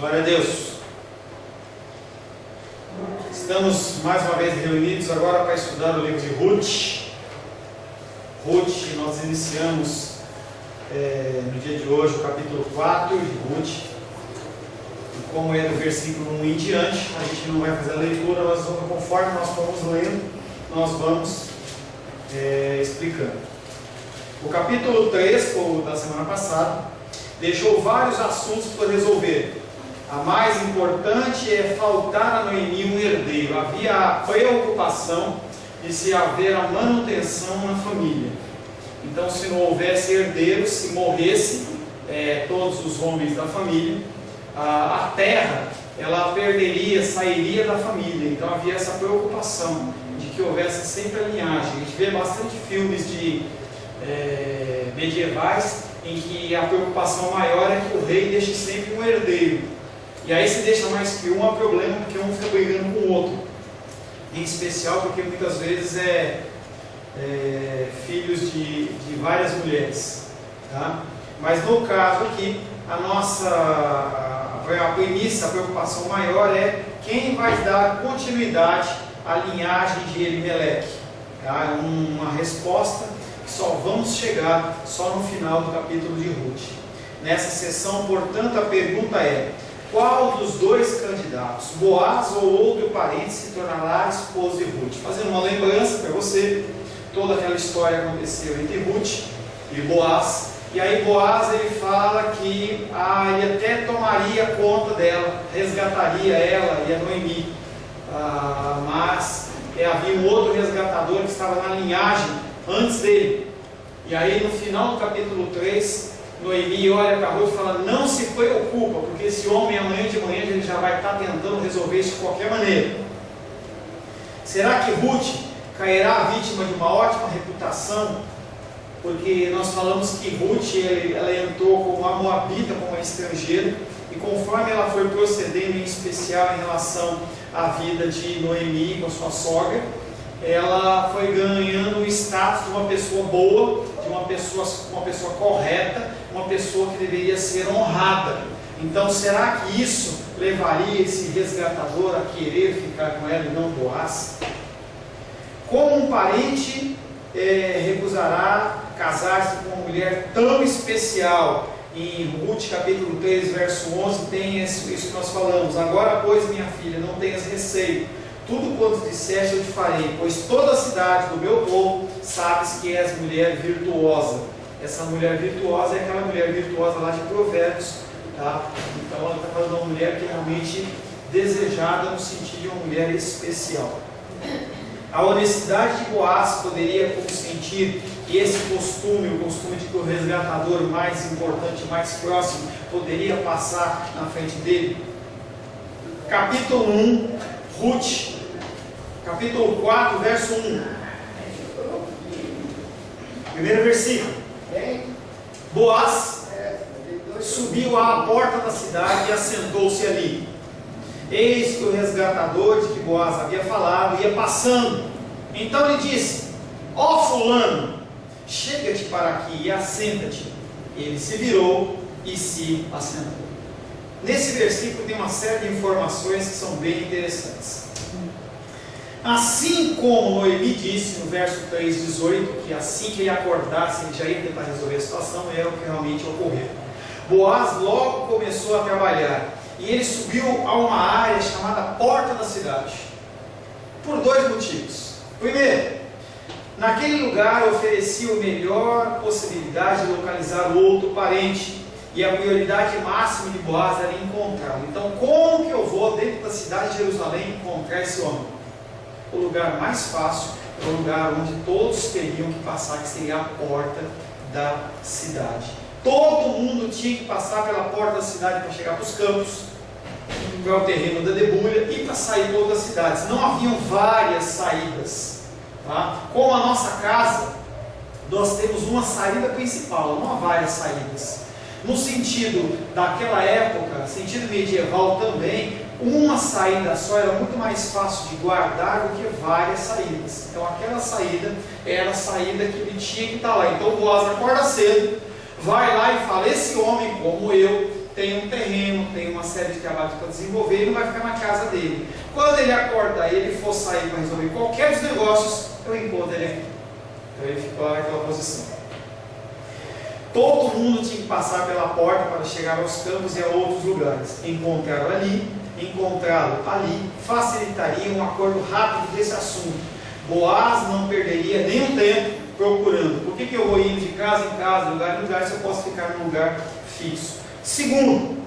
Glória a Deus. Estamos mais uma vez reunidos agora para estudar o livro de Ruth. Nós iniciamos no dia de hoje o capítulo 4 de Ruth. E como é do versículo 1 em diante, a gente não vai fazer a leitura, mas conforme nós formos lendo, nós vamos explicando. O capítulo 3, da semana passada, deixou vários assuntos para resolver. A mais importante é faltar a Noemi um herdeiro. Havia a preocupação de se haver a manutenção na família. Então, se não houvesse herdeiros, se morresse todos os homens da família, a terra ela perderia, sairia da família. Então havia essa preocupação de que houvesse sempre a linhagem. A gente vê bastante filmes medievais em que a preocupação maior é que o rei deixe sempre um herdeiro. E aí se deixa mais que um, há problema, porque um fica brigando com o outro. Em especial porque muitas vezes filhos de várias mulheres. Tá? Mas no caso aqui, a premissa, a preocupação maior é quem vai dar continuidade à linhagem de Elimeleque. Tá? É uma resposta que só vamos chegar só no final do capítulo de Ruth. Nessa sessão, portanto, a pergunta é: qual dos dois candidatos, Boaz ou outro parente, se tornará esposo de Ruth? Fazendo uma lembrança para você, toda aquela história aconteceu entre Ruth e Boaz. E aí Boaz ele fala que ele até tomaria conta dela, resgataria ela e a Noemi. Mas havia um outro resgatador que estava na linhagem antes dele. E aí no final do capítulo 3, Noemi olha para Ruth e fala: não se preocupa, porque esse homem amanhã de manhã ele já vai estar tentando resolver isso de qualquer maneira. Será que Ruth cairá vítima de uma ótima reputação? Porque nós falamos que Ruth ela entrou como uma moabita, como uma estrangeira, e conforme ela foi procedendo, em especial em relação à vida de Noemi com a sua sogra, ela foi ganhando o status de uma pessoa boa, de uma pessoa correta, uma pessoa que deveria ser honrada. Então, será que isso levaria esse resgatador a querer ficar com ela e não Boaz? Como um parente recusará casar-se com uma mulher tão especial? Em Ruth capítulo 3, verso 11, tem isso que nós falamos: agora, pois, minha filha, não tenhas receio, tudo quanto disseste eu te farei, pois toda a cidade do meu povo sabes que és mulher virtuosa. Essa mulher virtuosa é aquela mulher virtuosa lá de Provérbios, tá? Então ela está falando de uma mulher que é realmente desejada no sentido de uma mulher especial. A honestidade de Boaz poderia consentir que esse costume, o costume de que o resgatador mais importante, mais próximo, poderia passar na frente dele. Capítulo 1, Ruth, capítulo 4, verso 1. Primeiro versículo. Boaz subiu à porta da cidade e assentou-se ali. Eis que o resgatador de que Boaz havia falado ia passando. Então ele disse: ó fulano, chega-te para aqui e assenta-te. Ele se virou e se assentou. Nesse versículo tem uma série de informações que são bem interessantes. Assim como Noemi disse no verso 3:18, que assim que ele acordasse ele já ia tentar resolver a situação, é o que realmente ocorreu. Boaz logo começou a trabalhar e ele subiu a uma área chamada Porta da Cidade, por dois motivos. Primeiro, naquele lugar oferecia a melhor possibilidade de localizar o outro parente, e a prioridade máxima de Boaz era encontrá-lo. Então, como que eu vou dentro da cidade de Jerusalém encontrar esse homem? O lugar mais fácil é o lugar onde todos teriam que passar, que seria a porta da cidade. Todo mundo tinha que passar pela porta da cidade para chegar para os campos, para o terreno da debulha e para sair para outras cidades. Não haviam várias saídas. Tá? Como a nossa casa, nós temos uma saída principal, não há várias saídas. No sentido daquela época, sentido medieval também, uma saída só era muito mais fácil de guardar do que várias saídas. Então aquela saída era a saída que ele tinha que estar lá. Então Boaz acorda cedo, vai lá e fala: esse homem como eu, tem um terreno, tem uma série de trabalhos para desenvolver, ele não vai ficar na casa dele. Quando ele acordar e ele for sair para resolver qualquer dos negócios, eu encontro ele aqui. Então ele ficou lá naquela posição. Todo mundo tinha que passar pela porta para chegar aos campos e a outros lugares. Encontrá-lo ali facilitaria um acordo rápido desse assunto. Boaz não perderia nenhum tempo procurando. Por que eu vou indo de casa em casa, de lugar em lugar, se eu posso ficar num lugar fixo? Segundo,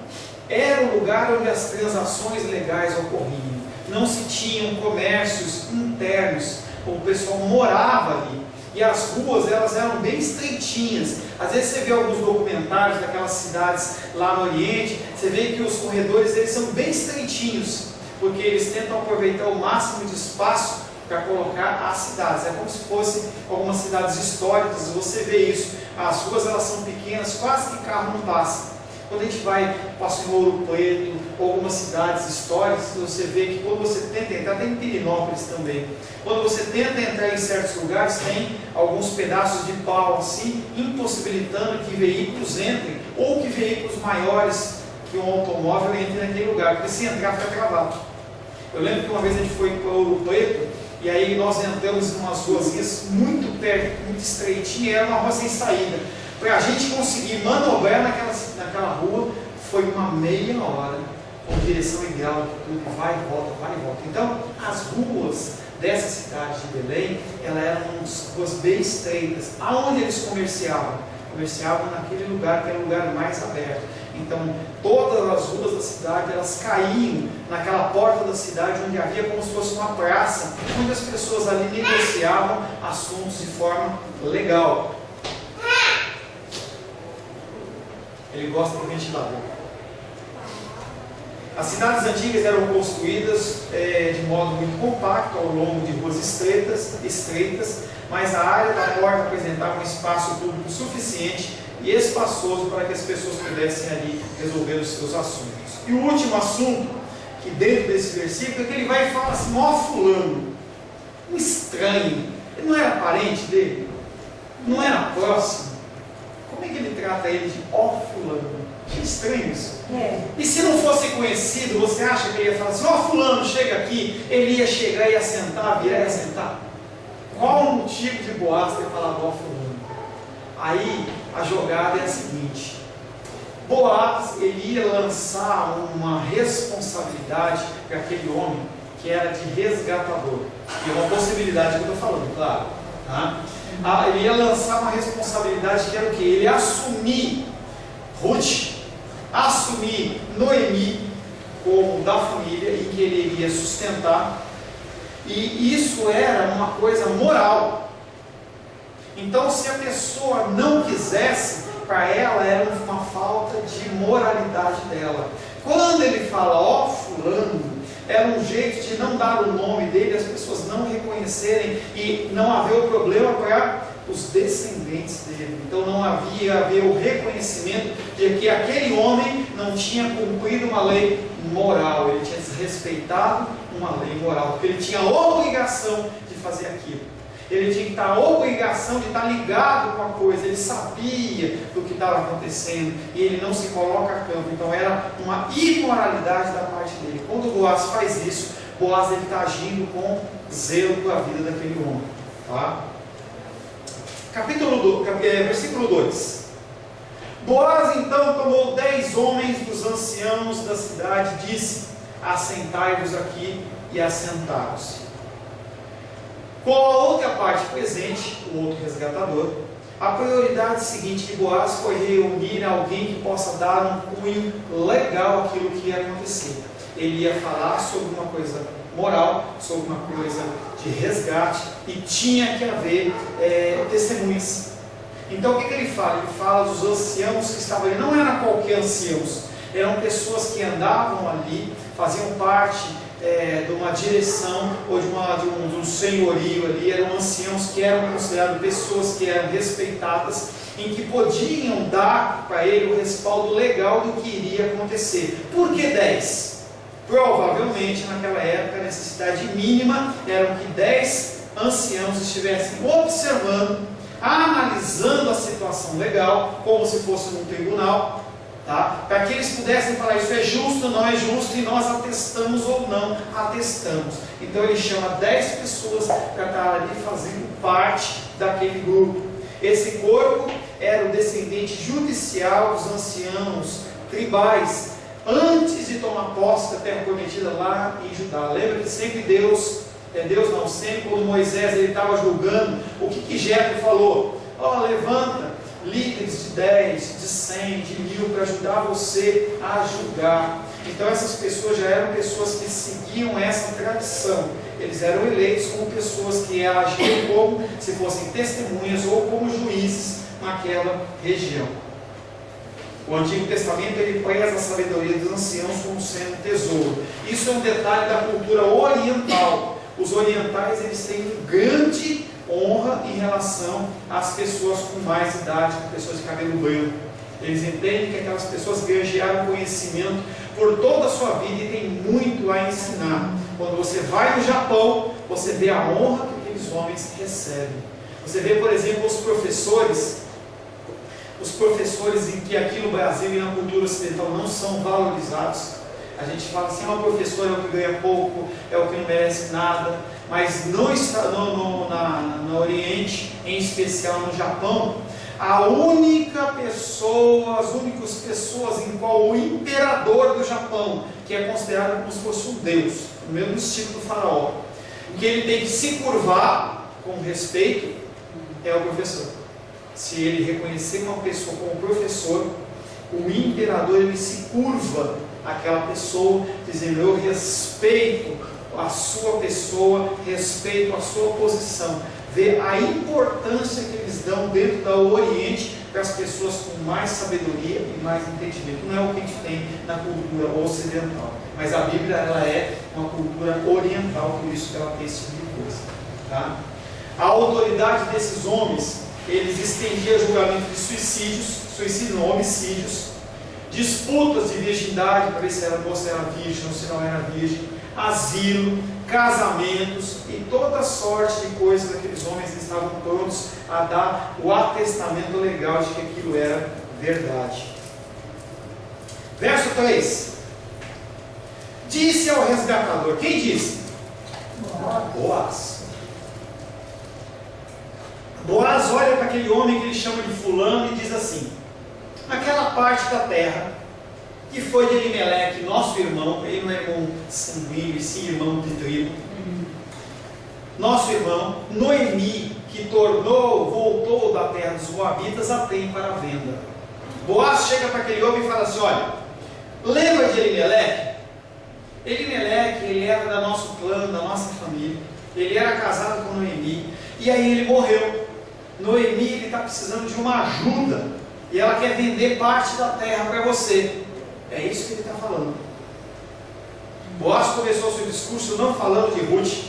era o lugar onde as transações legais ocorriam. Não se tinham comércios internos, o pessoal morava ali. E as ruas, elas eram bem estreitinhas. Às vezes você vê alguns documentários daquelas cidades lá no Oriente, você vê que os corredores eles são bem estreitinhos, porque eles tentam aproveitar o máximo de espaço para colocar as cidades. É como se fossem algumas cidades históricas, você vê isso. As ruas elas são pequenas, quase que carro não passa. Quando a gente vai, passa em Ouro Preto, ou algumas cidades históricas, você vê que quando você tenta entrar, tem em Pirinópolis também, quando você tenta entrar em certos lugares, tem alguns pedaços de pau assim, impossibilitando que veículos entrem, ou que veículos maiores que um automóvel entrem naquele lugar, porque se entrar fica travado. Eu lembro que uma vez a gente foi para Ouro Preto, e aí nós entramos em umas ruazinhas muito perto, muito estreitinha, era uma rua sem saída. Para a gente conseguir manobrar naquela rua, foi uma meia hora, com direção e grau, tudo vai e volta, vai e volta. Então, as ruas dessa cidade de Belém, elas eram ruas bem estreitas. Aonde eles comerciavam? Comerciavam naquele lugar que era o lugar mais aberto. Então, todas as ruas da cidade, elas caíam naquela porta da cidade, onde havia como se fosse uma praça, onde as pessoas ali negociavam assuntos de forma legal. Ele gosta do ventilador. As cidades antigas eram construídas de modo muito compacto, ao longo de ruas estreitas, mas a área da porta apresentava um espaço público suficiente e espaçoso para que as pessoas pudessem ali resolver os seus assuntos. E o último assunto, que dentro desse versículo, é que ele vai falar assim: ó fulano, um estranho, ele não era parente dele, não era próximo. Como é que ele trata ele de ó fulano? Que estranho isso. E se não fosse conhecido, você acha que ele ia falar assim: ó fulano, chega aqui? Ele ia chegar e ia sentar, virar e ia sentar? Qual o motivo de Boaz ter falado ó fulano? Aí a jogada é a seguinte: Boaz ele ia lançar uma responsabilidade para aquele homem que era de resgatador. E é uma possibilidade que eu estou falando, claro. Tá? Ele ia lançar uma responsabilidade que era o quê? Ele assumir Ruth, assumir Noemi como da família em que ele iria sustentar, e isso era uma coisa moral. Então, se a pessoa não quisesse, para ela era uma falta de moralidade dela. Quando ele fala ó fulano, era um jeito de não dar o nome dele, as pessoas não reconhecerem e não haver o problema para os descendentes dele. Então não havia o reconhecimento de que aquele homem não tinha cumprido uma lei moral, ele tinha desrespeitado uma lei moral, porque ele tinha a obrigação de fazer aquilo. Ele tinha que estar a obrigação de estar ligado com a coisa, ele sabia do que estava acontecendo e ele não se coloca a campo. Então era uma imoralidade da parte dele. Quando Boaz faz isso, Boaz está agindo com zelo pela vida daquele homem. Tá? Versículo 2. Boaz então tomou 10 homens dos anciãos da cidade e disse: assentai-vos aqui, e assentaram-se. Com a outra parte presente, o outro resgatador, a prioridade seguinte de Boaz foi reunir alguém que possa dar um cunho legal àquilo que ia acontecer. Ele ia falar sobre uma coisa moral, sobre uma coisa de resgate, e tinha que haver testemunhas. Então o que ele fala? Ele fala dos anciãos que estavam ali. Não eram qualquer anciãos, eram pessoas que andavam ali, faziam parte de uma direção ou de um senhorio ali. Eram anciãos que eram considerados pessoas que eram respeitadas, em que podiam dar para ele o respaldo legal do que iria acontecer. Por que 10? Provavelmente naquela época a necessidade mínima era que 10 anciãos estivessem observando, analisando a situação legal, como se fosse num tribunal, tá? Para que eles pudessem falar, isso é justo, não é justo, e nós atestamos ou não atestamos. Então ele chama 10 pessoas para estar ali fazendo parte daquele grupo. Esse corpo era o descendente judicial dos anciãos tribais, antes de tomar posse da terra prometida lá em Judá. Lembra que sempre sempre quando Moisés estava julgando, o que Jetro falou? Levanta líderes de 10, de 100, de 1000 para ajudar você a julgar. Então essas pessoas já eram pessoas que seguiam essa tradição. Eles eram eleitos como pessoas que agiam como se fossem testemunhas ou como juízes naquela região. O Antigo Testamento ele preza a sabedoria dos anciãos como sendo tesouro. Isso é um detalhe da cultura oriental. Os orientais eles têm grande honra em relação às pessoas com mais idade, com pessoas de cabelo branco. Eles entendem que aquelas pessoas granjearam conhecimento por toda a sua vida e têm muito a ensinar. Quando você vai no Japão, você vê a honra que aqueles homens recebem. Você vê, por exemplo, os professores em que aqui no Brasil e na cultura ocidental não são valorizados. A gente fala assim, o professor é o que ganha pouco, é o que não merece nada, mas no Oriente, em especial no Japão, as únicas pessoas em qual o imperador do Japão, que é considerado como se fosse um deus, no mesmo estilo do faraó, que ele tem que se curvar com respeito, é o professor. Se ele reconhecer uma pessoa como professor, o imperador ele se curva àquela pessoa, dizendo: eu respeito a sua pessoa, respeito a sua posição. Vê a importância que eles dão dentro do Oriente para as pessoas com mais sabedoria e mais entendimento. Não é o que a gente tem na cultura ocidental, mas a Bíblia ela é uma cultura oriental, por isso que ela tem esse tipo de coisa, tá? A autoridade desses homens, eles estendiam julgamento de suicídio não, homicídios, disputas de virgindade, para ver se era virgem ou se não era virgem, asilo, casamentos e toda sorte de coisas. Aqueles homens estavam prontos a dar o atestamento legal de que aquilo era verdade. Verso 3: disse ao resgatador. Quem disse? Boaz. Boaz olha para aquele homem que ele chama de fulano e diz assim: aquela parte da terra que foi de Elimeleque, nosso irmão, ele não é irmão sanguíneo, sim irmão de tribo, nosso irmão, Noemi, que voltou da terra dos Moabitas, a tem para venda. Boaz chega para aquele homem e fala assim: olha, lembra de Elimeleque? Elimeleque, ele era da nosso clã, da nossa família, ele era casado com Noemi, e aí ele morreu. Noemi, ele está precisando de uma ajuda, e ela quer vender parte da terra para você. É isso que ele está falando. Boaz começou o seu discurso não falando de Ruth,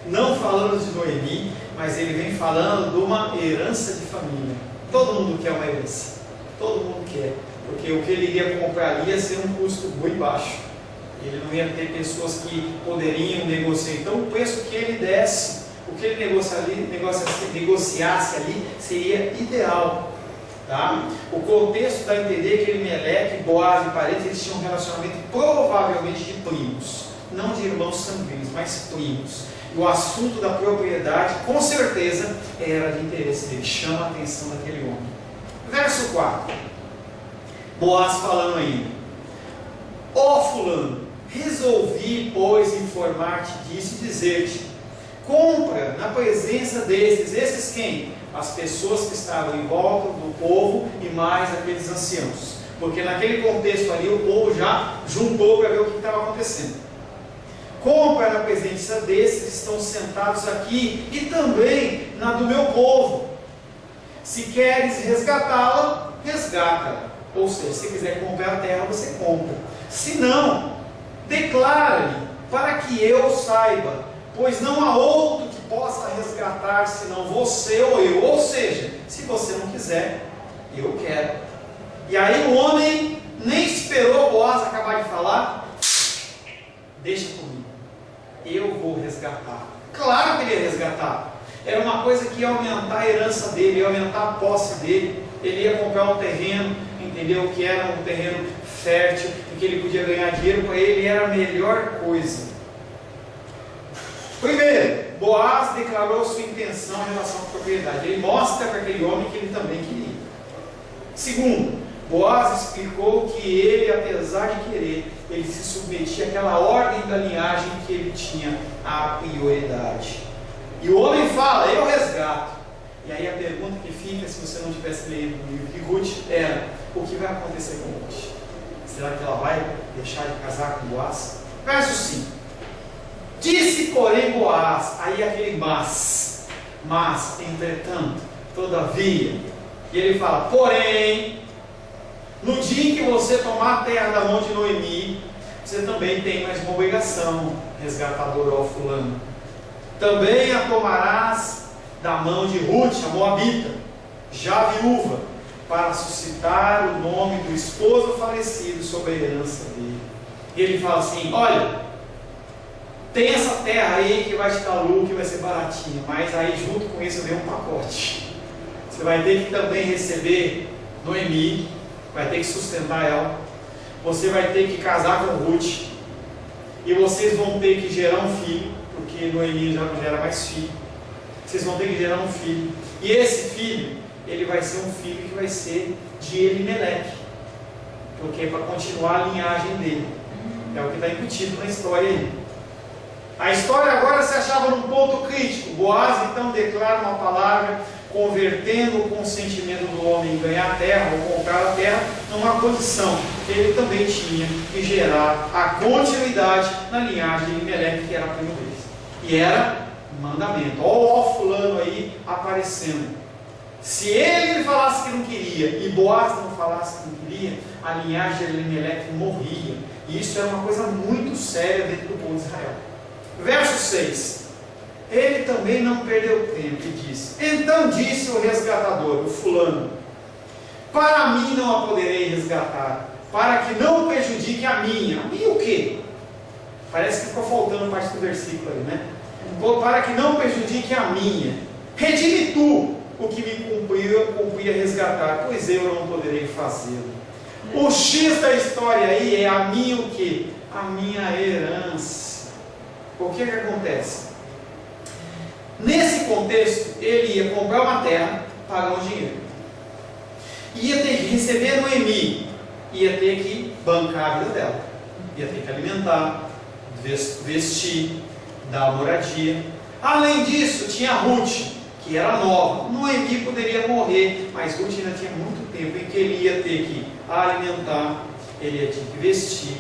não falando de Noemi, mas ele vem falando de uma herança de família. Todo mundo quer uma herança, todo mundo quer, porque o que ele iria comprar ali ia ser um custo muito baixo. Ele não ia ter pessoas que poderiam negociar. Então o preço que ele desse, o que ele negociasse ali, seria ideal. Tá? O contexto dá a entender que Elimeleque, Boaz e parentes, eles tinham um relacionamento provavelmente de primos, não de irmãos sanguíneos, mas primos. E o assunto da propriedade, com certeza, era de interesse dele, chama a atenção daquele homem. Verso 4, Boaz falando ainda: ó fulano, resolvi, pois, informar-te disso e dizer-te: compra na presença desses. Esses quem? As pessoas que estavam em volta do povo e mais aqueles anciãos, porque naquele contexto ali o povo já juntou para ver o que estava acontecendo. Compra na presença desses que estão sentados aqui e também na do meu povo. Se queres resgatá-la, resgata-la. Ou seja, se quiser comprar a terra, você compra. Se não, declara-lhe, para que eu saiba, pois não há outro que possa resgatar senão você ou eu. Ou seja, se você não quiser, eu quero. E aí o homem nem esperou Boaz acabar de falar: deixa comigo, eu vou resgatar. Claro que ele ia resgatar. Era uma coisa que ia aumentar a herança dele, ia aumentar a posse dele. Ele ia comprar um terreno entendeu? Que era um terreno fértil e que ele podia ganhar dinheiro, para ele era a melhor coisa. Primeiro, Boaz declarou sua intenção em relação à propriedade. Ele mostra para aquele homem que ele também queria. Segundo, Boaz explicou que ele, apesar de querer, ele se submetia àquela ordem da linhagem que ele tinha a prioridade. E o homem fala, eu resgato. E aí a pergunta que fica, se você não tivesse lido o livro de Ruth, era, o que vai acontecer com Ruth? Será que ela vai deixar de casar com Boaz? Verso 5. Disse, porém, Boaz, aí aquele mas, entretanto, todavia, e ele fala, porém, no dia em que você tomar a terra da mão de Noemi, você também tem mais uma obrigação, resgatador ao fulano. Também a tomarás da mão de Ruth, a Moabita, já viúva, para suscitar o nome do esposo falecido sobre a herança dele. E ele fala assim, olha, tem essa terra aí que vai te dar lucro, que vai ser baratinha, mas aí junto com isso vem um pacote. Você vai ter que também receber Noemi, vai ter que sustentar ela, você vai ter que casar com Ruth, e vocês vão ter que gerar um filho, porque Noemi já não gera mais filho. Vocês vão ter que gerar um filho, e esse filho, ele vai ser um filho que vai ser de Elimeleque, porque é para continuar a linhagem dele. É o que está incutido na história aí. A história agora se achava num ponto crítico. Boaz então declara uma palavra, convertendo o consentimento do homem em ganhar a terra ou comprar a terra numa condição que ele também tinha que gerar a continuidade na linhagem de Elimeleque, que era primo deles. E era mandamento. Olha o fulano aí aparecendo. Se ele falasse que não queria e Boaz não falasse que não queria, a linhagem de Elimeleque morria. E isso era uma coisa muito séria dentro do povo de Israel. Verso 6. Ele também não perdeu tempo e disse, então disse o resgatador, o fulano, para mim não a poderei resgatar, para que não prejudique a minha. A minha o quê? Parece que ficou faltando parte do versículo ali, né? Para que não prejudique a minha. Redime tu o que me cumpria resgatar, pois eu não poderei fazê-lo. O X da história aí é a minha o quê? A minha herança. O que acontece? Nesse contexto, ele ia comprar uma terra, pagar um dinheiro. Ia ter que receber Noemi, ia ter que bancar a vida dela, ia ter que alimentar, vestir, dar moradia. Além disso, tinha Ruth, que era nova. Noemi poderia morrer, mas Ruth ainda tinha muito tempo em que ele ia ter que alimentar, ele ia ter que vestir,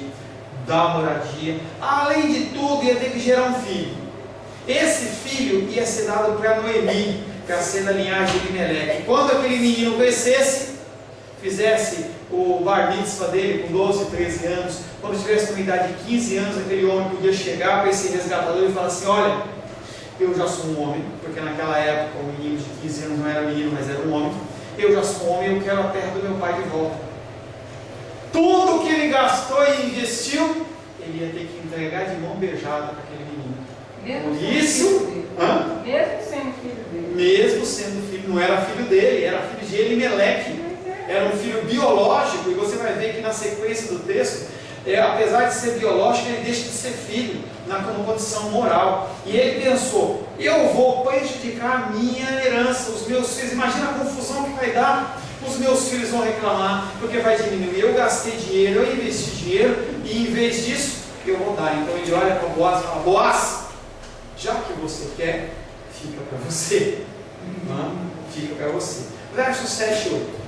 dar moradia. Além de tudo, ia ter que gerar um filho. Esse filho ia ser dado para Noemi, para ser da linhagem de Elimeleque. Quando aquele menino crescesse, fizesse o bar mitzvah dele com 12, 13 anos, quando tivesse uma idade de 15 anos, aquele homem podia chegar para esse resgatador e falar assim, olha, eu já sou um homem, porque naquela época o menino de 15 anos não era menino, mas era um homem. Eu já sou um homem, eu quero a terra do meu pai de volta. Tudo que ele gastou e investiu, ele ia ter que entregar de mão beijada para aquele menino. Mesmo por isso, mesmo sendo filho dele. Mesmo sendo filho, não era filho dele, era filho de Elimeleque. Era um filho biológico, e você vai ver que na sequência do texto, apesar de ser biológico, ele deixa de ser filho, na condição moral. E ele pensou, eu vou prejudicar a minha herança, os meus filhos. Imagina a confusão que vai dar. Os meus filhos vão reclamar, porque vai diminuir. Eu gastei dinheiro, eu investi dinheiro, e em vez disso, eu vou dar. Então ele olha para Boaz e fala, Boaz, já que você quer, fica para você. Fica para você. Verso 7 e 8.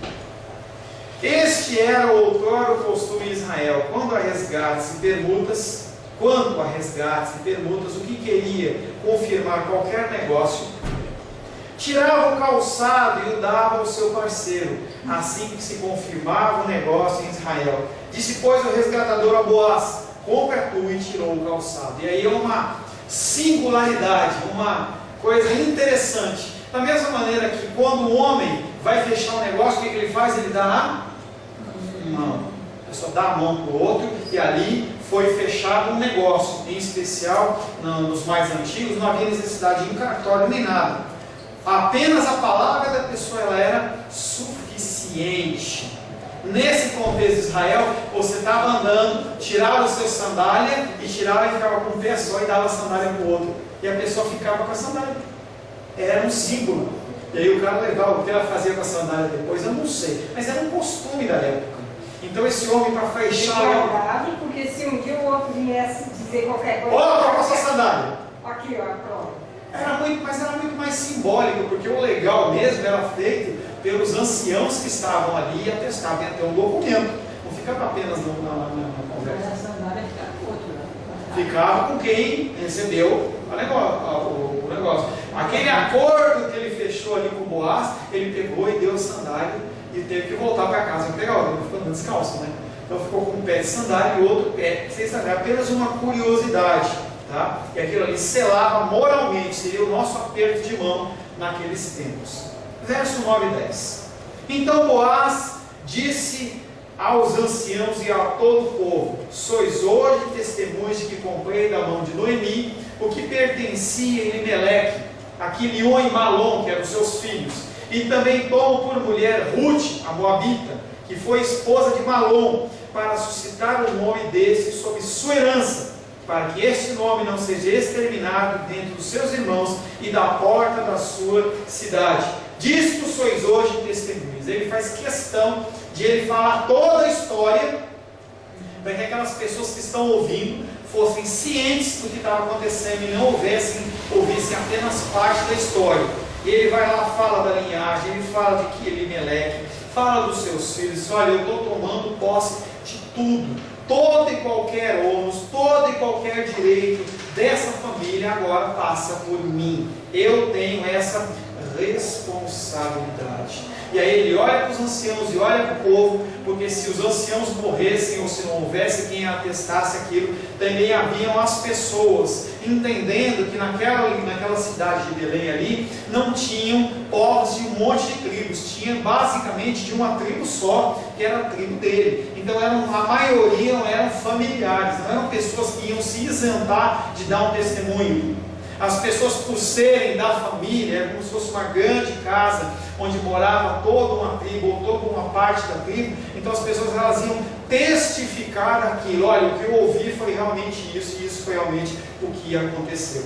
Este era outrora o costume em Israel, quanto a resgates e permutas, o que queria confirmar qualquer negócio, tirava o calçado e o dava ao seu parceiro, assim que se confirmava o negócio em Israel. Disse, pois, o resgatador a Boaz, compra tu, e tirou o calçado. E aí é uma singularidade, uma coisa interessante. Da mesma maneira que quando o homem vai fechar um negócio, o que ele faz? Ele dá a mão. Ele só dá a mão para o outro, e ali foi fechado um negócio. Em especial, nos mais antigos, não havia necessidade de um cartório nem nada. Apenas a palavra da pessoa ela era suficiente. nesse contexto de Israel, você estava andando, tirava o seu sandália e tirava e ficava com um pé só e dava a sandália para o outro. E a pessoa ficava com a sandália. Era um símbolo. E aí o cara levava, o que ela fazia com a sandália depois, eu não sei. Mas era um costume da época. Então esse homem, para fechar... Porque se um dia o outro viesse dizer qualquer coisa... Ó, troca a sua sandália. Aqui, ó, pronto. Mas era muito mais simbólico, porque o legal mesmo era feito pelos anciãos que estavam ali e atestavam, até um documento. Não ficava apenas na conversa. Mas a sandália ficava com outro, né? Ficava com quem recebeu o negócio. Aquele acordo que ele fechou ali com o Boaz, ele pegou e deu a sandália e teve que voltar para casa e pegar outra. Ele ficou andando descalço, né? Então ficou com um pé de sandália e outro pé sem sandália. Apenas uma curiosidade. Tá? E aquilo ali selava moralmente, seria o nosso aperto de mão naqueles tempos. Verso 9 e 10. Então Boaz disse aos anciãos e a todo o povo: sois hoje testemunhas de que comprei da mão de Noemi o que pertencia a Elimeleque, a Quilion e Malom, que eram seus filhos, e também tomo por mulher Ruth, a Moabita, que foi esposa de Malom, para suscitar o nome desse sob sua herança, para que este nome não seja exterminado dentro dos seus irmãos e da porta da sua cidade. Disto sois hoje testemunhas. Ele faz questão de ele falar toda a história, para que aquelas pessoas que estão ouvindo fossem cientes do que estava acontecendo e não ouvissem apenas parte da história. E ele vai lá, fala da linhagem, ele fala de Elimeleque, fala dos seus filhos. Olha, eu estou tomando posse de tudo. Todo e qualquer ônus, todo e qualquer direito dessa família agora passa por mim. Eu tenho essa responsabilidade. E aí ele olha para os anciãos e olha para o povo, porque se os anciãos morressem ou se não houvesse quem atestasse aquilo, também haviam as pessoas, entendendo que naquela cidade de Belém ali, não tinham povos de um monte de tribos, tinha basicamente de uma tribo só, que era a tribo dele. Então a maioria não eram familiares, não eram pessoas que iam se isentar de dar um testemunho. As pessoas, por serem da família, era como se fosse uma grande casa, onde morava toda uma tribo, ou toda uma parte da tribo. Então as pessoas elas iam testificar aquilo. Olha, o que eu ouvi foi realmente isso, e isso foi realmente o que aconteceu.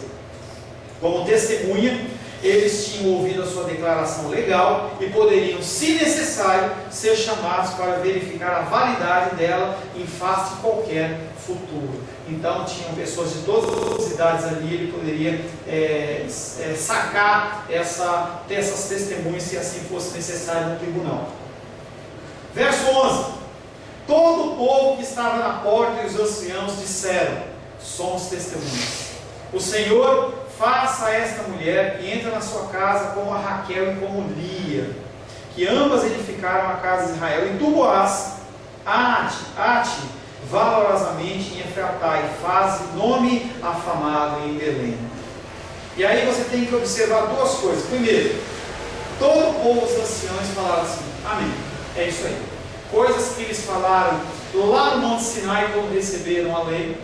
Como testemunha, eles tinham ouvido a sua declaração legal e poderiam, se necessário, ser chamados para verificar a validade dela em face de qualquer futuro. Então tinham pessoas de todas as idades ali, ele poderia sacar essas testemunhas se assim fosse necessário no tribunal. Verso 11. Todo o povo que estava na porta e os anciãos disseram: somos testemunhas. O Senhor faça a esta mulher que entra na sua casa como a Raquel e como Lia, que ambas edificaram a casa de Israel, e tu, Boaz, ate valorosamente em Efratá e faz nome afamado em Belém. E aí você tem que observar duas coisas. Primeiro, todo o povo, os anciãos, falaram assim: amém, é isso aí. Coisas que eles falaram lá no Monte Sinai, quando receberam a lei.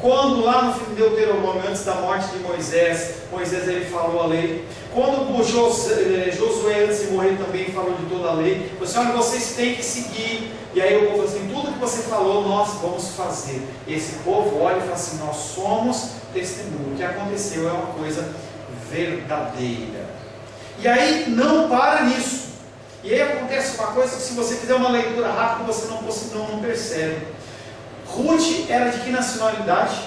Quando lá no Deuteronômio, antes da morte de Moisés, ele falou a lei. Quando Josué, antes de morrer, também falou de toda a lei. Você, olha, vocês têm que seguir. E aí o povo assim: tudo que você falou, nós vamos fazer. Esse povo olha e fala assim: nós somos testemunho. O que aconteceu é uma coisa verdadeira. E aí não para nisso. E aí acontece uma coisa que, se você fizer uma leitura rápida, você não percebe. Ruth era de que nacionalidade?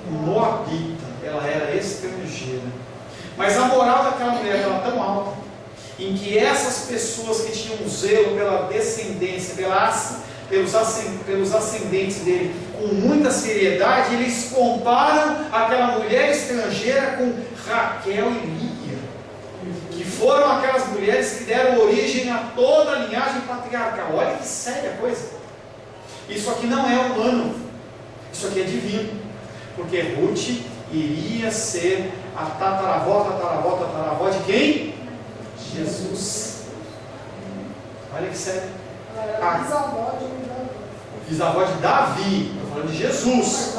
Moabita. Ela era estrangeira. Mas a moral daquela mulher era tão alta, em que essas pessoas que tinham um zelo pela descendência, pelos ascendentes dele, com muita seriedade, eles comparam aquela mulher estrangeira com Raquel e Lia, que foram aquelas mulheres que deram origem a toda a linhagem patriarcal. Olha que séria coisa. Isso aqui não é humano, isso aqui é divino, porque Ruth iria ser a tataravó de quem? Jesus. Olha que sério. Bisavó de Davi. Estou falando de Jesus.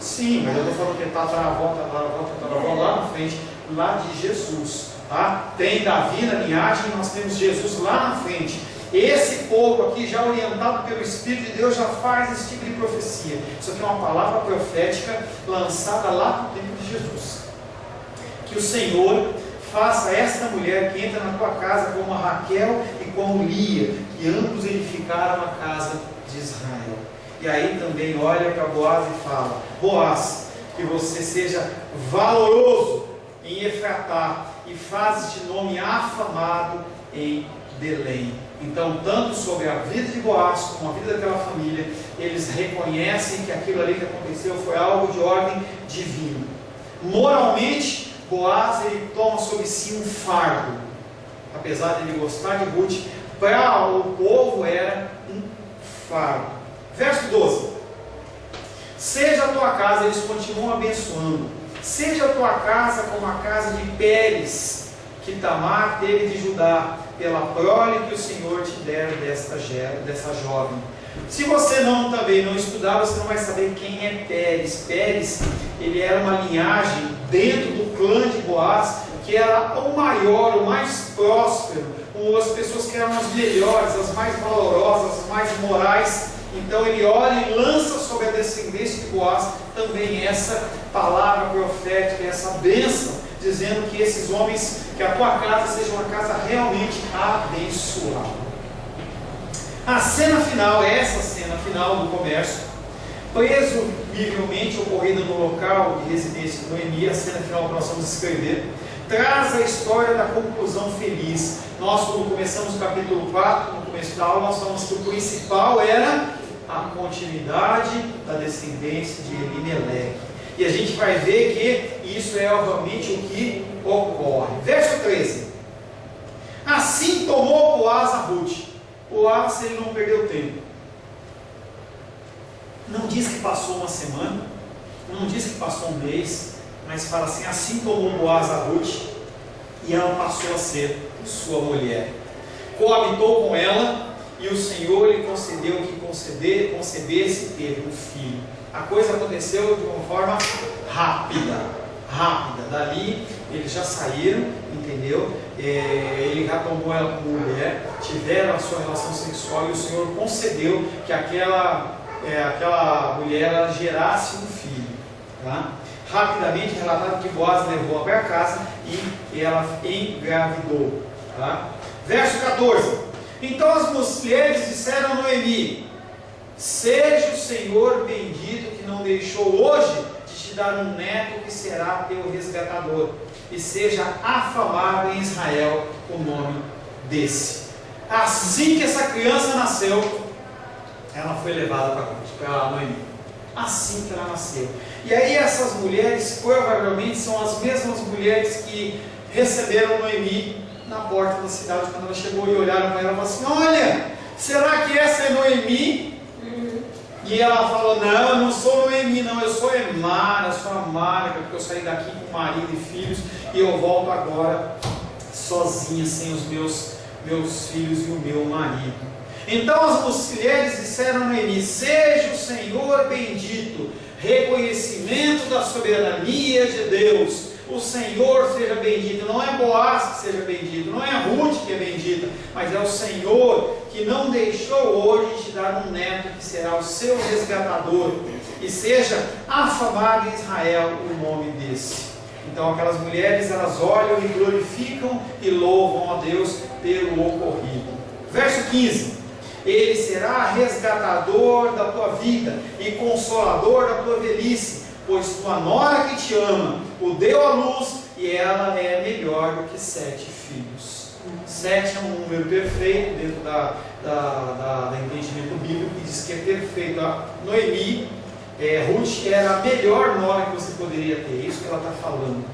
Sim, mas eu estou falando que é tataravó lá na frente, lá de Jesus. Tá? Tem Davi na linhagem, nós temos Jesus lá na frente. Esse povo aqui, já orientado pelo Espírito de Deus, já faz esse tipo de profecia. Isso aqui é uma palavra profética lançada lá no tempo de Jesus. Que o Senhor faça esta mulher que entra na tua casa como a Raquel e como Lia, que ambos edificaram a casa de Israel. E aí também olha para Boaz e fala: Boaz, que você seja valoroso em Efratá e fazes de nome afamado em Belém. Então, tanto sobre a vida de Boaz como a vida daquela família, eles reconhecem que aquilo ali que aconteceu foi algo de ordem divina. Moralmente, Boaz ele toma sobre si um fardo, apesar de ele gostar de Ruth, para o povo era um fardo. Verso 12: seja a tua casa, eles continuam abençoando, seja a tua casa como a casa de Pérez, que Tamar teve de Judá, pela prole que o Senhor te der dessa jovem. Se você também não estudar, você não vai saber quem é Pérez. Pérez, ele era uma linhagem dentro do clã de Boaz, que era o maior, o mais próspero, as pessoas que eram as melhores, as mais valorosas, as mais morais. Então ele olha e lança sobre a descendência de Boaz também essa palavra profética, essa bênção, dizendo que esses homens, que a tua casa seja uma casa realmente abençoada. A cena final, essa cena final do comércio, presumivelmente ocorrida no local de residência de Noemi, a cena final que nós vamos escrever, traz a história da conclusão feliz. Nós, quando começamos o capítulo 4, no começo da aula, nós falamos que o principal era a continuidade da descendência de Elimeleque. E a gente vai ver que isso é obviamente o que ocorre. Verso 13: assim tomou Boaz a Ruth. Boaz, ele não perdeu tempo. Não diz que passou uma semana, não diz que passou um mês, mas fala assim tomou Boaz a Ruth, e ela passou a ser sua mulher. Coabitou com ela, e o Senhor lhe concedeu que concebesse e teve um filho. A coisa aconteceu de uma forma rápida. Dali eles já saíram, entendeu? Ele já tomou ela como mulher, tiveram a sua relação sexual, e o Senhor concedeu que aquela mulher ela gerasse um filho. Tá? Rapidamente relatado que Boaz levou-a para casa e ela engravidou. Tá? Verso 14: então as mulheres disseram a Noemi: seja o Senhor bendito, que não deixou hoje de te dar um neto que será teu resgatador, e seja afamado em Israel o nome desse. Assim que essa criança nasceu, ela foi levada para Noemi. Assim que ela nasceu. E aí essas mulheres provavelmente são as mesmas mulheres que receberam Noemi na porta da cidade quando ela chegou, e olharam para ela e falaram assim: olha, será que essa é Noemi? E ela falou: não, eu não sou Noemi, não, eu sou Emara, sou a Mara, porque eu saí daqui com marido e filhos, e eu volto agora sozinha, sem os meus filhos e o meu marido. Então as mulheres disseram a Noemi: seja o Senhor bendito, reconhecimento da soberania de Deus. O Senhor seja bendito. Não é Boaz que seja bendito, não é Ruth que é bendita, mas é o Senhor que não deixou hoje te dar um neto que será o seu resgatador, e seja afamado em Israel o nome desse. Então aquelas mulheres, elas olham e glorificam e louvam a Deus pelo ocorrido. Verso 15: ele será resgatador da tua vida e consolador da tua velhice, pois tua nora que te ama o deu à luz, e ela é melhor do que 7 filhos. 7 é um número perfeito dentro da entendimento bíblico, que diz que é perfeito. A Noemi, Ruth era a melhor nora que você poderia ter. É isso que ela está falando.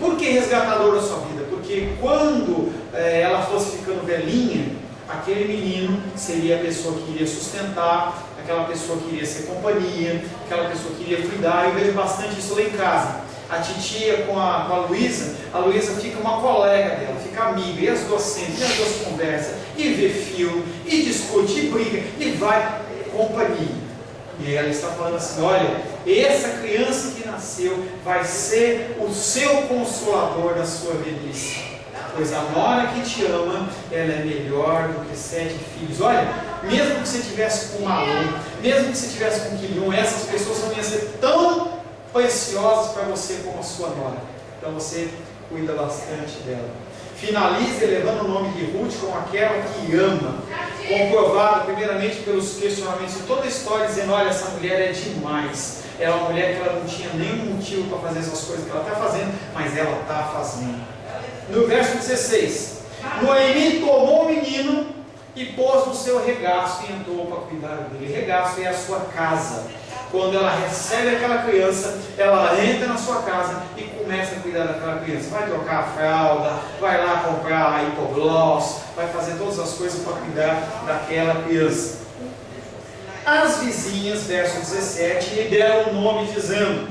Por que resgatador da sua vida? Porque quando ela fosse ficando velhinha, aquele menino seria a pessoa que iria sustentar, aquela pessoa que iria ser companhia, aquela pessoa que iria cuidar. Eu vejo bastante isso lá em casa. A titia com a Luísa, a Luísa fica uma colega dela, fica amiga, e as duas sentam, e as duas conversam, e vê filme, e discute, e briga, e vai, companhia. E ela está falando assim: olha, essa criança que nasceu vai ser o seu consolador da sua velhice. pois a nora que te ama, ela é melhor do que 7 filhos. Olha, mesmo que você tivesse com Malom, mesmo que você tivesse com Quilion, essas pessoas não iam ser tão preciosas para você como a sua nora. Então você cuida bastante dela. Finalize elevando o nome de Ruth como aquela que ama, comprovado primeiramente pelos questionamentos de toda a história, dizendo: olha, essa mulher é demais. Ela é uma mulher que ela não tinha nenhum motivo para fazer essas coisas que ela está fazendo, mas ela está fazendo. No verso 16: Noemi tomou o menino e pôs no seu regaço e entrou para cuidar dele. Regaço é a sua casa. Quando ela recebe aquela criança, ela entra na sua casa e começa a cuidar daquela criança. Vai trocar a fralda, vai lá comprar hipogloss, vai fazer todas as coisas para cuidar daquela criança. As vizinhas, verso 17, lhe deram o nome dizendo: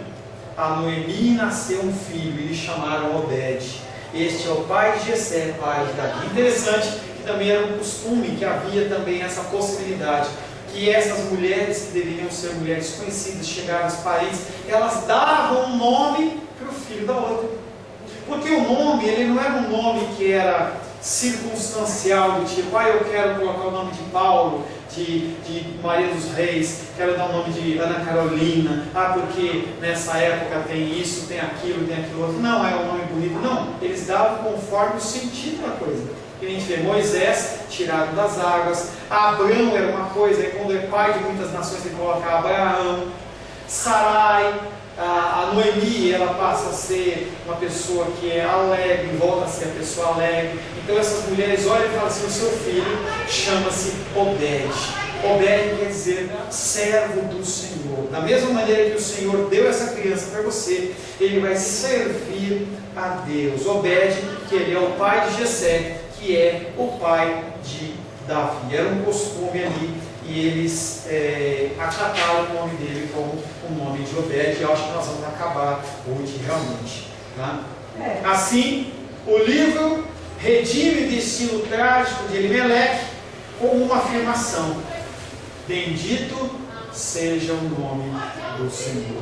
a Noemi nasceu um filho, e lhe chamaram Obed. Este é o pai de Jessé, pai de Davi. Interessante que também era um costume, que havia também essa possibilidade, que essas mulheres que deveriam ser mulheres conhecidas, chegadas, parentes, elas davam um nome para o filho da outra. Porque o nome, ele não era um nome que era circunstancial, do tipo: eu quero colocar o nome de Paulo, de Maria dos Reis, quero dar o nome de Ana Carolina, porque nessa época tem isso, tem aquilo outro. Não, é um nome bonito. Não, eles davam conforme o sentido da coisa. Que a gente vê Moisés tirado das águas, Abrão era uma coisa, e quando é pai de muitas nações ele coloca Abraão. Sarai, a Noemi, ela passa a ser uma pessoa que é alegre, volta a ser a pessoa alegre. Então essas mulheres olham e falam assim: o seu filho chama-se Obed. Obed quer dizer servo do Senhor. Da mesma maneira que o Senhor deu essa criança para você, ele vai servir a Deus. Obed, que ele é o pai de Jessé, que é o pai de Davi. Era um costume ali, e eles acataram o nome dele como o nome de Obed. E eu acho que nós vamos acabar hoje realmente, tá? Assim, o livro redime o destino trágico de Elimeleque com uma afirmação: bendito seja o nome do Senhor.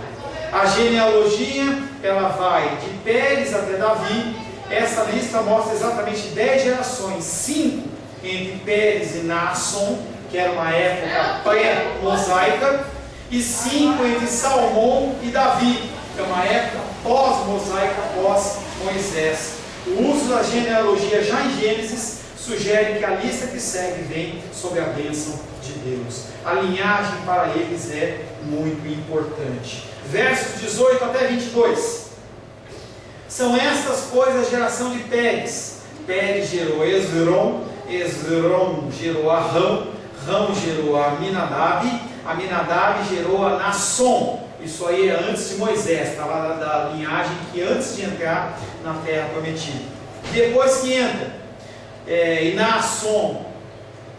A genealogia, ela vai de Pérez até Davi. Essa lista mostra exatamente 10 gerações, 5 entre Pérez e Naasson, que era uma época pré-mosaica, e 5 entre Salmão e Davi, que é uma época pós-mosaica, pós-Moisés. O uso da genealogia já em Gênesis sugere que a lista que segue vem sob a bênção de Deus. A linhagem para eles é muito importante. Versos 18 até 22. São estas coisas a geração de Pérez. Pérez gerou Esrom, Esrom gerou a Rão, Rão gerou a Aminadab, Aminadab gerou a Naasson. Isso aí é antes de Moisés, estava da linhagem que antes de entrar na terra prometida. Depois que entra, e Naasson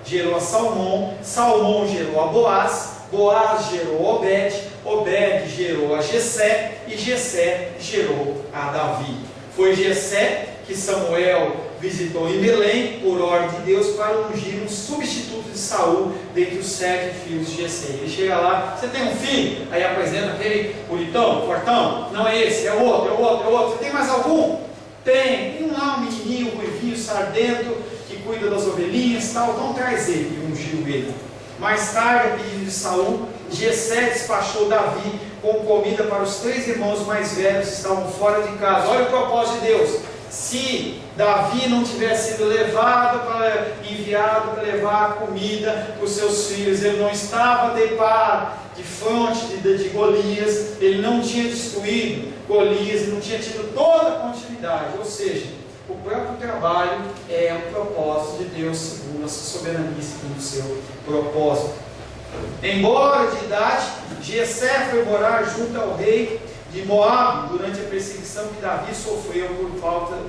gerou a Salmão, Salmão gerou a Boaz, Boaz gerou a Obed, Obed gerou a Jessé, e Jessé gerou a Davi. Foi Jessé que Samuel visitou em Belém, por ordem de Deus, para ungir um substituto de Saul dentre os 7 filhos de Jessé. Ele chega lá: você tem um filho? Aí apresenta aquele bonitão, fortão. Não é esse, é outro, é outro, é outro. Você tem mais algum? Tem lá um menininho, ruivinho, sardento, que cuida das ovelhinhas e tal. Então traz ele. E ungiu ele. Mais tarde, a pedido de Saul, Jessé despachou Davi com comida para os 3 irmãos mais velhos que estavam fora de casa. Olha o propósito de Deus. Se Davi não tivesse sido enviado para levar comida para os seus filhos, ele não estava de fronte de Golias, ele não tinha destruído Golias, ele não tinha tido toda a continuidade. Ou seja, o próprio trabalho é um propósito de Deus segundo a sua soberania, segundo o seu propósito. Embora de idade, Jessé foi morar junto ao rei de Moabe durante a perseguição que Davi sofreu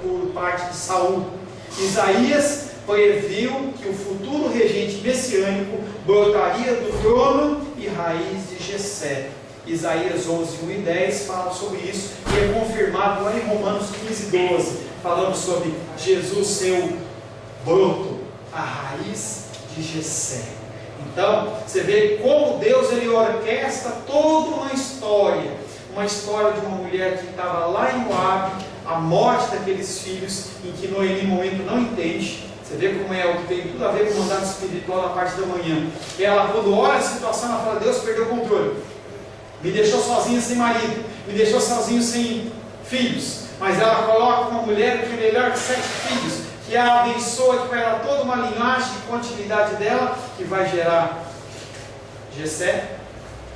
por parte de Saul. Isaías previu que o futuro regente messiânico brotaria do trono e raiz de Jessé. Isaías 11, 1 e 10 fala sobre isso, e é confirmado lá em Romanos 15, 12, falando sobre Jesus ser o broto, a raiz de Jessé. Então, você vê como Deus ele orquestra toda uma história, uma história de uma mulher que estava lá em Moabe, a morte daqueles filhos, em que Noemi, no momento, não entende. Você vê como é o que tem tudo a ver com o mandato espiritual na parte da manhã. Ela, quando olha a situação, ela fala: Deus perdeu o controle. Me deixou sozinha sem marido, me deixou sozinho sem filhos. Mas ela coloca uma mulher que é melhor que 7 filhos, que a abençoa, que vai dar toda uma linhagem de continuidade dela, que vai gerar Jessé,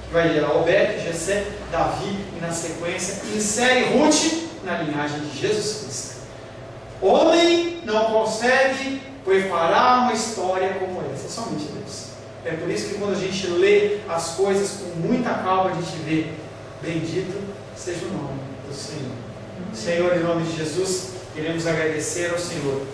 que vai gerar Obed, Jessé, Davi, e na sequência insere Ruth na linhagem de Jesus Cristo. Homem não consegue preparar uma história como essa, somente Deus. É por isso que quando a gente lê as coisas com muita calma, a gente vê: bendito seja o nome do Senhor. Senhor, em nome de Jesus, queremos agradecer ao Senhor,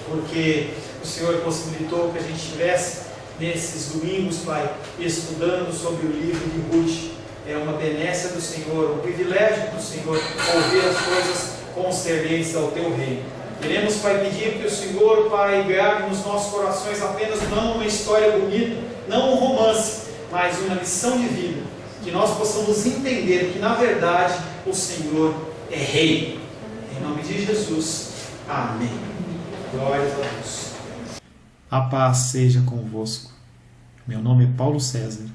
porque o Senhor possibilitou que a gente estivesse nesses domingos, Pai, estudando sobre o livro de Ruth. É uma benécia do Senhor, um privilégio do Senhor ouvir as coisas concernentes ao Teu reino. Queremos, Pai, pedir que o Senhor, Pai, grave nos nossos corações apenas não uma história bonita, não um romance, mas uma lição de vida, que nós possamos entender que, na verdade, o Senhor é Rei. Em nome de Jesus, amém. Glórias a Deus. A paz seja convosco. Meu nome é Paulo César.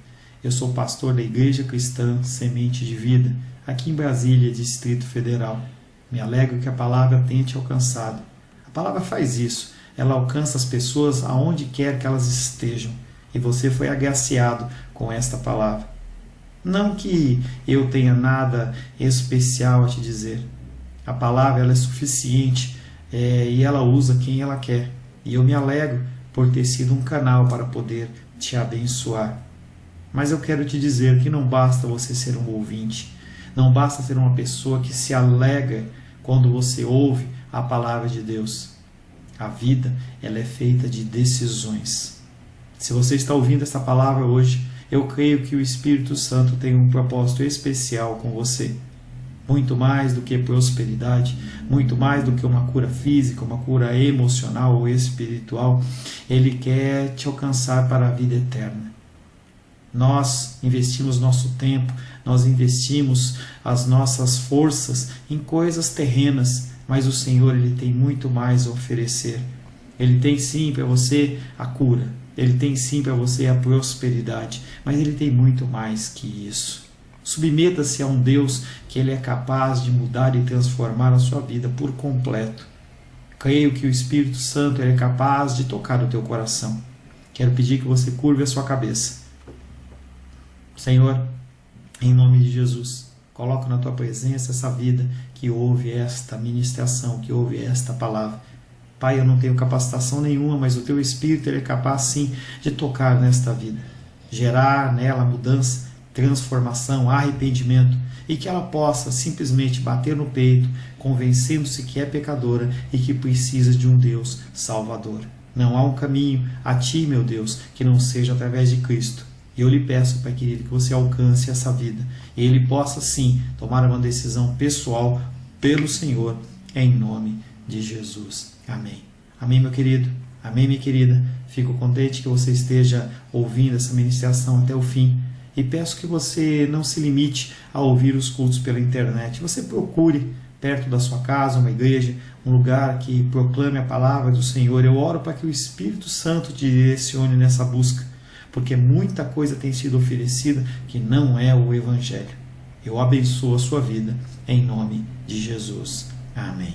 Eu sou pastor da Igreja Cristã Semente de Vida, aqui em Brasília, Distrito Federal. Me alegro que a palavra tenha te alcançado. A palavra faz isso. Ela alcança as pessoas aonde quer que elas estejam. E você foi agraciado com esta palavra. Não que eu tenha nada especial a te dizer. A palavra ela é suficiente e ela usa quem ela quer. E eu me alegro por ter sido um canal para poder te abençoar. Mas eu quero te dizer que não basta você ser um ouvinte. Não basta ser uma pessoa que se alegra quando você ouve a palavra de Deus. A vida ela é feita de decisões. Se você está ouvindo essa palavra hoje, eu creio que o Espírito Santo tem um propósito especial com você. Muito mais do que prosperidade, muito mais do que uma cura física, uma cura emocional ou espiritual, Ele quer te alcançar para a vida eterna. Nós investimos nosso tempo, nós investimos as nossas forças em coisas terrenas, mas o Senhor Ele tem muito mais a oferecer. Ele tem sim para você a cura, Ele tem sim para você a prosperidade, mas Ele tem muito mais que isso. Submeta-se a um Deus que Ele é capaz de mudar e transformar a sua vida por completo. Creio que o Espírito Santo Ele é capaz de tocar o teu coração. Quero pedir que você curve a sua cabeça. Senhor, em nome de Jesus, coloco na Tua presença essa vida que ouve esta ministração, que ouve esta palavra. Pai, eu não tenho capacitação nenhuma, mas o Teu Espírito Ele é capaz sim de tocar nesta vida, gerar nela mudança, transformação, arrependimento, e que ela possa simplesmente bater no peito, convencendo-se que é pecadora e que precisa de um Deus salvador. Não há um caminho a Ti, meu Deus, que não seja através de Cristo. E eu lhe peço, Pai querido, que você alcance essa vida e ele possa sim tomar uma decisão pessoal pelo Senhor, em nome de Jesus. Amém. Amém, meu querido. Amém, minha querida. Fico contente que você esteja ouvindo essa ministração até o fim e peço que você não se limite a ouvir os cultos pela internet. Você procure perto da sua casa uma igreja, um lugar que proclame a palavra do Senhor. Eu oro para que o Espírito Santo te direcione nessa busca, porque muita coisa tem sido oferecida que não é o Evangelho. Eu abençoo a sua vida, em nome de Jesus. Amém.